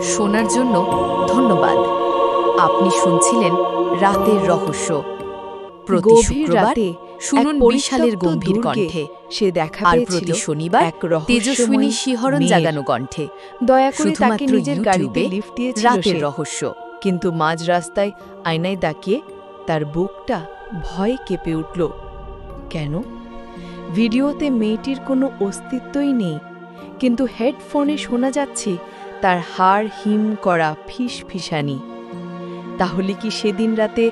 শোনার জন্য ধন্যবাদ। আপনি শুনছিলেন রাতের রহস্য। প্রতি শুক্রবার শুনুন বিশালের গম্ভীর কণ্ঠে, সে দেখা আর পেয়েছিল প্রতি শনিবার এক তেজস্বিনী রহস্যময়ী শিহরণ মেয়ের। জাগানো কণ্ঠে, দয়া করে তাকে শুধুমাত্র নিজের গাড়িতে ইউটিউবে লিফট দিয়েছিল রাতের সে। রহস্য। কিন্তু মাঝ রাস্তায় আয়নায় তাকিয়ে তার বুকটা ভয়ে কেঁপে উঠল। কেন? ভিডিওতে মেয়েটির কোনো অস্তিত্বই নেই, কিন্তু হেডফোনে শোনা যাচ্ছে তার হাড় হিম করা ফিসফিসানি। তাহলে কি সেদিন রাতে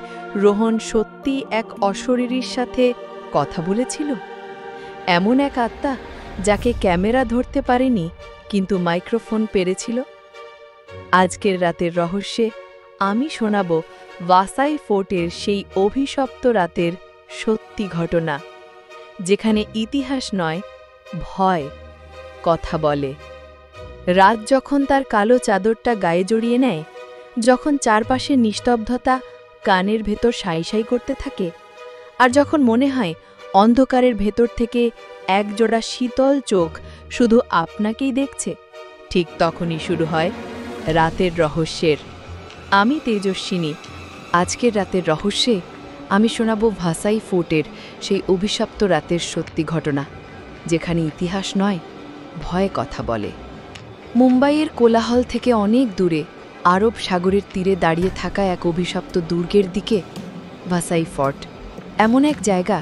রোহন সত্যি এক অশরীরীর সাথে কথা বলেছিল? এমন এক আত্মা যাকে ক্যামেরা ধরতে পারেনি, কিন্তু মাইক্রোফোন পেরেছিল? আজকের রাতের রহস্যে আমি শোনাব ভাসাই ফোর্টের সেই অভিশপ্ত রাতের সত্যি ঘটনা, যেখানে ইতিহাস নয়, ভয় কথা বলে। রাত যখন তার কালো চাদরটা গায়ে জড়িয়ে নেয়, যখন চারপাশের নিস্তব্ধতা কানের ভেতর সাই করতে থাকে, আর যখন মনে হয় অন্ধকারের ভেতর থেকে একজোড়া শীতল চোখ শুধু আপনাকেই দেখছে, ঠিক তখনই শুরু হয় রাতের রহস্যের। আমি তেজস্বিনী। আজকের রাতের রহস্যে আমি শোনাব ভাসাই ফোর্টের সেই অভিশপ্ত রাতের সত্যি ঘটনা, যেখানে ইতিহাস নয়, ভয় কথা বলে। মুম্বাইয়ের কোলাহল থেকে অনেক দূরে আরব সাগরের তীরে দাঁড়িয়ে থাকা এক অভিশপ্ত দুর্গের দিকে ভাসাই ফোর্ট, এমন এক জায়গা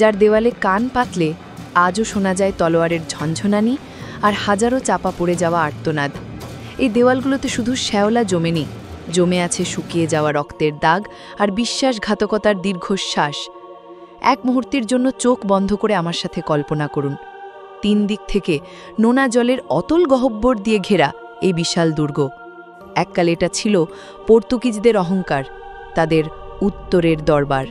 যার দেওয়ালে কান পাতলে আজও শোনা যায় তলোয়ারের ঝনঝনানি আর হাজারো চাপা পড়ে যাওয়া আর্তনাদ। এই দেওয়ালগুলোতে শুধু শ্যাওলা জমেনি, জমে আছে শুকিয়ে যাওয়া রক্তের দাগ আর বিশ্বাসঘাতকতার দীর্ঘশ্বাস। এক মুহূর্তের জন্য চোখ বন্ধ করে আমার সাথে কল্পনা করুন, 3 দিক থেকে নোনা জলের অতল গহ্বর দিয়ে ঘেরা এই বিশাল দুর্গ। এককালে এটা ছিল পর্তুগিজদের অহংকার, তাদের উত্তরের দরবার।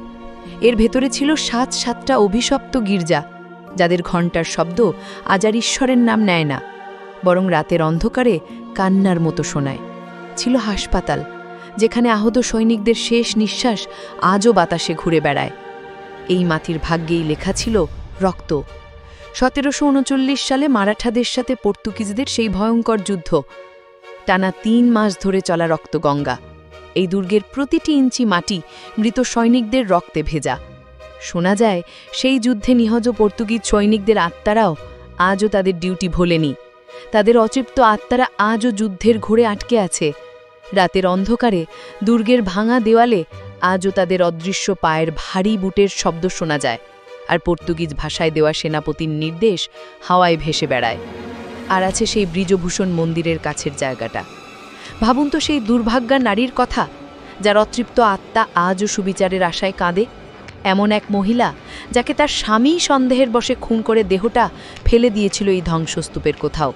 এর ভেতরে ছিল 7-7টা অভিশপ্ত গির্জা, যাদের ঘণ্টার শব্দ আজ আর ঈশ্বরের নাম নেয় না, বরং রাতের অন্ধকারে কান্নার মতো শোনায়। ছিল হাসপাতাল, যেখানে আহত সৈনিকদের শেষ নিঃশ্বাস আজও বাতাসে ঘুরে বেড়ায়। এই মাটির ভাগ্যেই লেখা ছিল রক্ত। 1739 সালে মারাঠাদের সাথে পর্তুগিজদের সেই ভয়ঙ্কর যুদ্ধ, টানা 3 মাস ধরে চলা রক্তগঙ্গা। এই দুর্গের প্রতিটি ইঞ্চি মাটি মৃত সৈনিকদের রক্তে ভেজা। শোনা যায় সেই যুদ্ধে নিহত পর্তুগিজ সৈনিকদের আত্মারাও আজও তাদের ডিউটি ভোলেনি। তাদের অতৃপ্ত আত্মারা আজও যুদ্ধের ঘোরে আটকে আছে। রাতের অন্ধকারে দুর্গের ভাঙা দেওয়ালে আজও তাদের অদৃশ্য পায়ের ভারী বুটের শব্দ শোনা যায়, আর পর্তুগিজ ভাষায় দেওয়া সেনাপতির নির্দেশ হাওয়ায় ভেসে বেড়ায়। আর আছে সেই ব্রিজভূষণ মন্দিরের কাছের জায়গাটা। ভাবুন তো সেই দুর্ভাগ্যা নারীর কথা, যার অতৃপ্ত আত্মা আজও সুবিচারের আশায় কাঁদে। এমন এক মহিলা যাকে তার স্বামী সন্দেহের বশে খুন করে দেহটা ফেলে দিয়েছিল এই ধ্বংসস্তূপের কোথাও।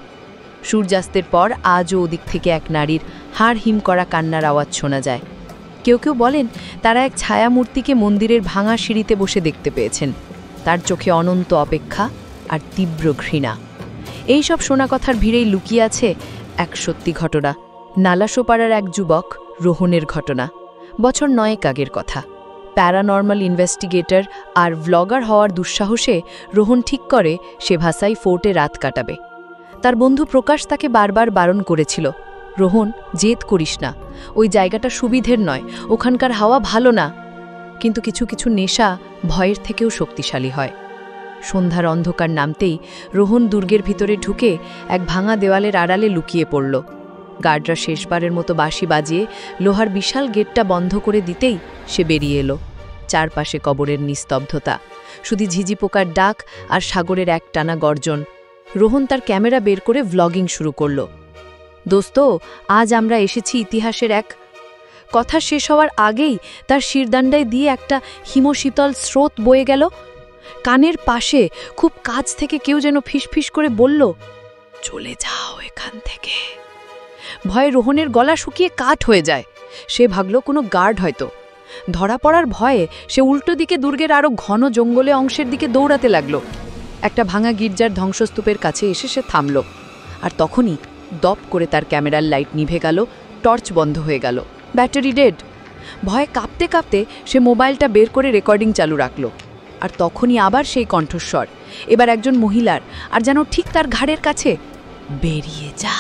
সূর্যাস্তের পর আজও ওদিক থেকে এক নারীর হাড় হিম করা কান্নার আওয়াজ শোনা যায়। কেউ কেউ বলেন তারা এক ছায়ামূর্তিকে মন্দিরের ভাঙা সিঁড়িতে বসে দেখতে পেয়েছেন, তার চোখে অনন্ত অপেক্ষা আর তীব্র ঘৃণা। এই সব শোনা কথার ভিড়েই লুকিয়ে আছে এক সত্যি ঘটনা, নালাসোপাড়ার এক যুবক রোহনের ঘটনা। বছর 9 আগের কথা। প্যারানর্মাল ইনভেস্টিগেটর আর ভ্লগার হওয়ার দুঃসাহসে রোহন ঠিক করে সে ভাসাই ফোর্টে রাত কাটাবে। তার বন্ধু প্রকাশ তাকে বারবার বারণ করেছিল, রোহন, জেদ করিস না, ওই জায়গাটা সুবিধের নয়, ওখানকার হাওয়া ভালো না। কিন্তু কিছু কিছু নেশা ভয়ের থেকেও শক্তিশালী হয়। সন্ধ্যার অন্ধকার নামতেই রোহন দুর্গের ভিতরে ঢুকে এক ভাঙা দেওয়ালের আড়ালে লুকিয়ে পড়ল। গার্ডরা শেষবারের মতো বাঁশি বাজিয়ে লোহার বিশাল গেটটা বন্ধ করে দিতেই সে বেরিয়ে এলো। চারপাশে কবরের নিস্তব্ধতা, শুধু ঝিঝি পোকার ডাক আর সাগরের একটানা গর্জন। রোহন তার ক্যামেরা বের করে ভ্লগিং শুরু করল। দোস্ত, আজ আমরা এসেছি ইতিহাসের এক। কথা শেষ হওয়ার আগেই তার শিরদান্ডায় দিয়ে একটা হিমশীতল স্রোত বয়ে গেল। কানের পাশে খুব কাছ থেকে কেউ যেন ফিসফিস করে বলল, চলে যাও এখান থেকে। ভয়ে রোহনের গলা শুকিয়ে কাঠ হয়ে যায়। সে ভাবল কোনো গার্ড হয়তো। ধরা পড়ার ভয়ে সে উল্টো দিকে দুর্গের আরও ঘন জঙ্গলে অংশের দিকে দৌড়াতে লাগল। একটা ভাঙা গির্জার ধ্বংসস্তূপের কাছে এসে সে থামল, আর তখনই দপ করে তার ক্যামেরার লাইট নিভে গেল, টর্চ বন্ধ হয়ে গেল, ব্যাটারি ডেড। ভয়ে কাঁপতে কাঁপতে সে মোবাইলটা বের করে রেকর্ডিং চালু রাখল। আর তখনই আবার সেই কণ্ঠস্বর, এবার একজন মহিলার, আর যেন ঠিক তার ঘাড়ের কাছে, বেরিয়ে যা,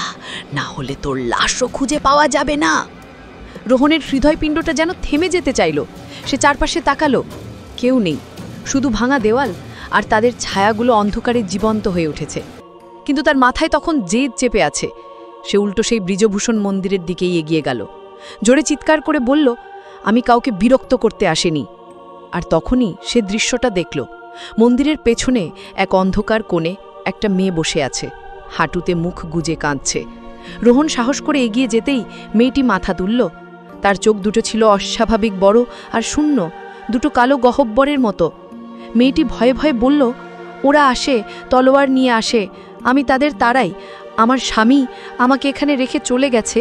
না হলে তোর লাশও খুঁজে পাওয়া যাবে না। রোহনের হৃদয়পিণ্ডটা যেন থেমে যেতে চাইল। সে চারপাশে তাকালো, কেউ নেই, শুধু ভাঙা দেওয়াল আর তাদের ছায়াগুলো অন্ধকারে জীবন্ত হয়ে উঠেছে। কিন্তু তার মাথায় তখন জেদ চেপে আছে। সে উল্টো সেই বৃজভূষণ মন্দিরের দিকেই এগিয়ে গেল। জোরে চিৎকার করে বলল, আমি কাউকে বিরক্ত করতে আসিনি। আর তখনই সে দৃশ্যটা দেখল। মন্দিরের পেছনে এক অন্ধকার কোণে একটা মেয়ে বসে আছে, হাঁটুতে মুখ গুজে কাঁদছে। রোহন সাহস করে এগিয়ে যেতেই মেয়েটি মাথা তুলল। তার চোখ দুটো ছিল অস্বাভাবিক বড় আর শূন্য, দুটো কালো গহ্বরের মতো। মেয়েটি ভয়ে ভয়ে বলল, ওরা আসে, তলোয়ার নিয়ে আসে, আমি তাদের তাড়াই। আমার স্বামী আমাকে এখানে রেখে চলে গেছে,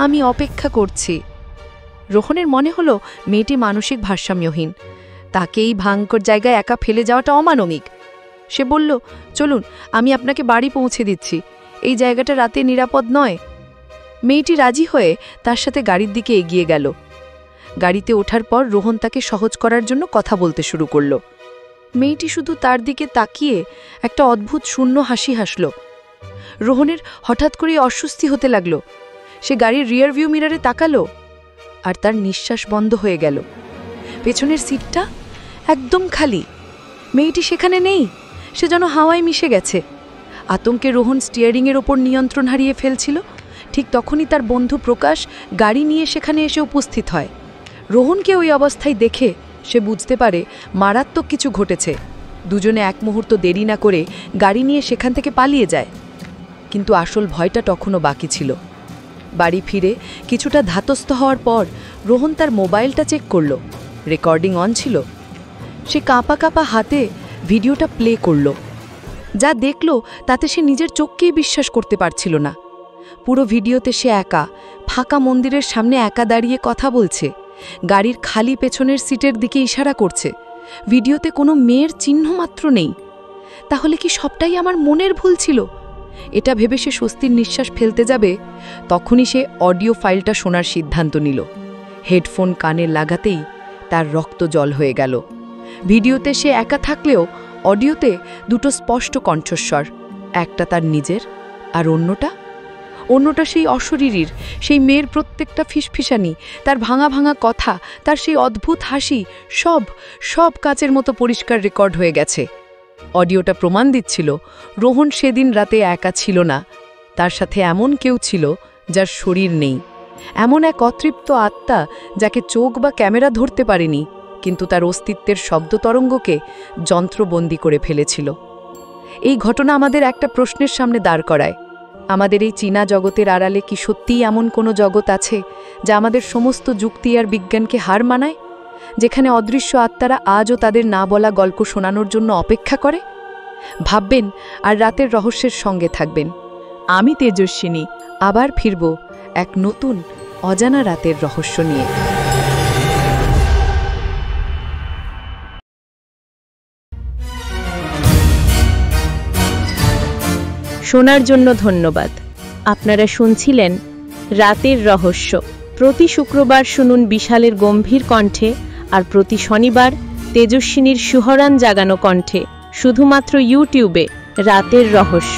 আমি অপেক্ষা করছি। রোহনের মনে হলো মেয়েটি মানসিক ভারসাম্যহীন। তাকে এই ভয়ঙ্কর জায়গায় একা ফেলে যাওয়াটা অমানবিক। সে বলল, চলুন, আমি আপনাকে বাড়ি পৌঁছে দিচ্ছি, এই জায়গাটা রাতে নিরাপদ নয়। মেয়েটি রাজি হয়ে তার সাথে গাড়ির দিকে এগিয়ে গেল। গাড়িতে ওঠার পর রোহন তাকে সহজ করার জন্য কথা বলতে শুরু করল। মেয়েটি শুধু তার দিকে তাকিয়ে একটা অদ্ভুত শূন্য হাসি হাসল। রোহনের হঠাৎ করেই অস্বস্তি হতে লাগল। সে গাড়ির রিয়ার ভিউ মিরারে তাকালো, আর তার নিঃশ্বাস বন্ধ হয়ে গেল। পেছনের সিটটা একদম খালি, মেয়েটি সেখানে নেই, সে যেন হাওয়ায় মিশে গেছে। আতঙ্কে রোহন স্টিয়ারিংয়ের ওপর নিয়ন্ত্রণ হারিয়ে ফেলছিল। ঠিক তখনই তার বন্ধু প্রকাশ গাড়ি নিয়ে সেখানে এসে উপস্থিত হয়। রোহনকে ওই অবস্থায় দেখে সে বুঝতে পারে মারাত্মক কিছু ঘটেছে। দুজনে এক মুহূর্ত দেরি না করে গাড়ি নিয়ে সেখান থেকে পালিয়ে যায়। কিন্তু আসল ভয়টা তখনও বাকি ছিল। বাড়ি ফিরে কিছুটা ধাতস্থ হওয়ার পর রোহন তার মোবাইলটা চেক করল। রেকর্ডিং অন ছিল। সে কাঁপা কাঁপা হাতে ভিডিওটা প্লে করল। যা দেখল তাতে সে নিজের চোখকেই বিশ্বাস করতে পারছিল না। পুরো ভিডিওতে সে একা, ফাঁকা মন্দিরের সামনে একা দাঁড়িয়ে কথা বলছে, গাড়ির খালি পেছনের সিটের দিকে ইশারা করছে। ভিডিওতে কোনো মেয়ের চিহ্ন মাত্র নেই। তাহলে কি সবটাই আমার মনের ভুল ছিল? এটা ভেবে সে স্বস্তির নিঃশ্বাস ফেলতে যাবে, তখনই সে অডিও ফাইলটা শোনার সিদ্ধান্ত নিল। হেডফোন কানে লাগাতেই তার রক্ত জল হয়ে গেল। ভিডিওতে সে একা থাকলেও অডিওতে দুটো স্পষ্ট কণ্ঠস্বর, একটা তার নিজের আর অন্যটা সেই অশরীরীর, সেই মেয়ের প্রত্যেকটা ফিসফিসানি, তার ভাঙা ভাঙা কথা, তার সেই অদ্ভুত হাসি, সব কাচের মতো পরিষ্কার রেকর্ড হয়ে গেছে। অডিওটা প্রমাণ দিচ্ছিল রোহন সেদিন রাতে একা ছিল না। তার সাথে এমন কেউ ছিল যার শরীর নেই, এমন এক অতৃপ্ত আত্মা যাকে চোখ বা ক্যামেরা ধরতে পারেনি, কিন্তু তার অস্তিত্বের শব্দতরঙ্গকে যন্ত্রবন্দী করে ফেলেছিল। এই ঘটনা আমাদের একটা প্রশ্নের সামনে দাঁড় করায়। আমাদের এই চীনা জগতের আড়ালে কি সত্যিই এমন কোনো জগৎ আছে যা আমাদের সমস্ত যুক্তি আর বিজ্ঞানকে হার মানায়, যেখানে অদৃশ্য আত্মারা আজও তাদের না বলা গল্প শোনানোর জন্য অপেক্ষা করে? ভাববেন আর রাতের রহস্যের সঙ্গে থাকবেন। আমি তেজস্বিনী আবার ফিরব এক নতুন অজানা রাতের রহস্য নিয়ে। শোনার জন্য ধন্যবাদ। আপনারা শুনছিলেন রাতের রহস্য। প্রতি শুক্রবার শুনুন বিশালের গম্ভীর কণ্ঠে, আর প্রতি শনিবার তেজস্বিনীর সুহরান জাগানো কণ্ঠে, শুধুমাত্র ইউটিউবে রাতের রহস্য।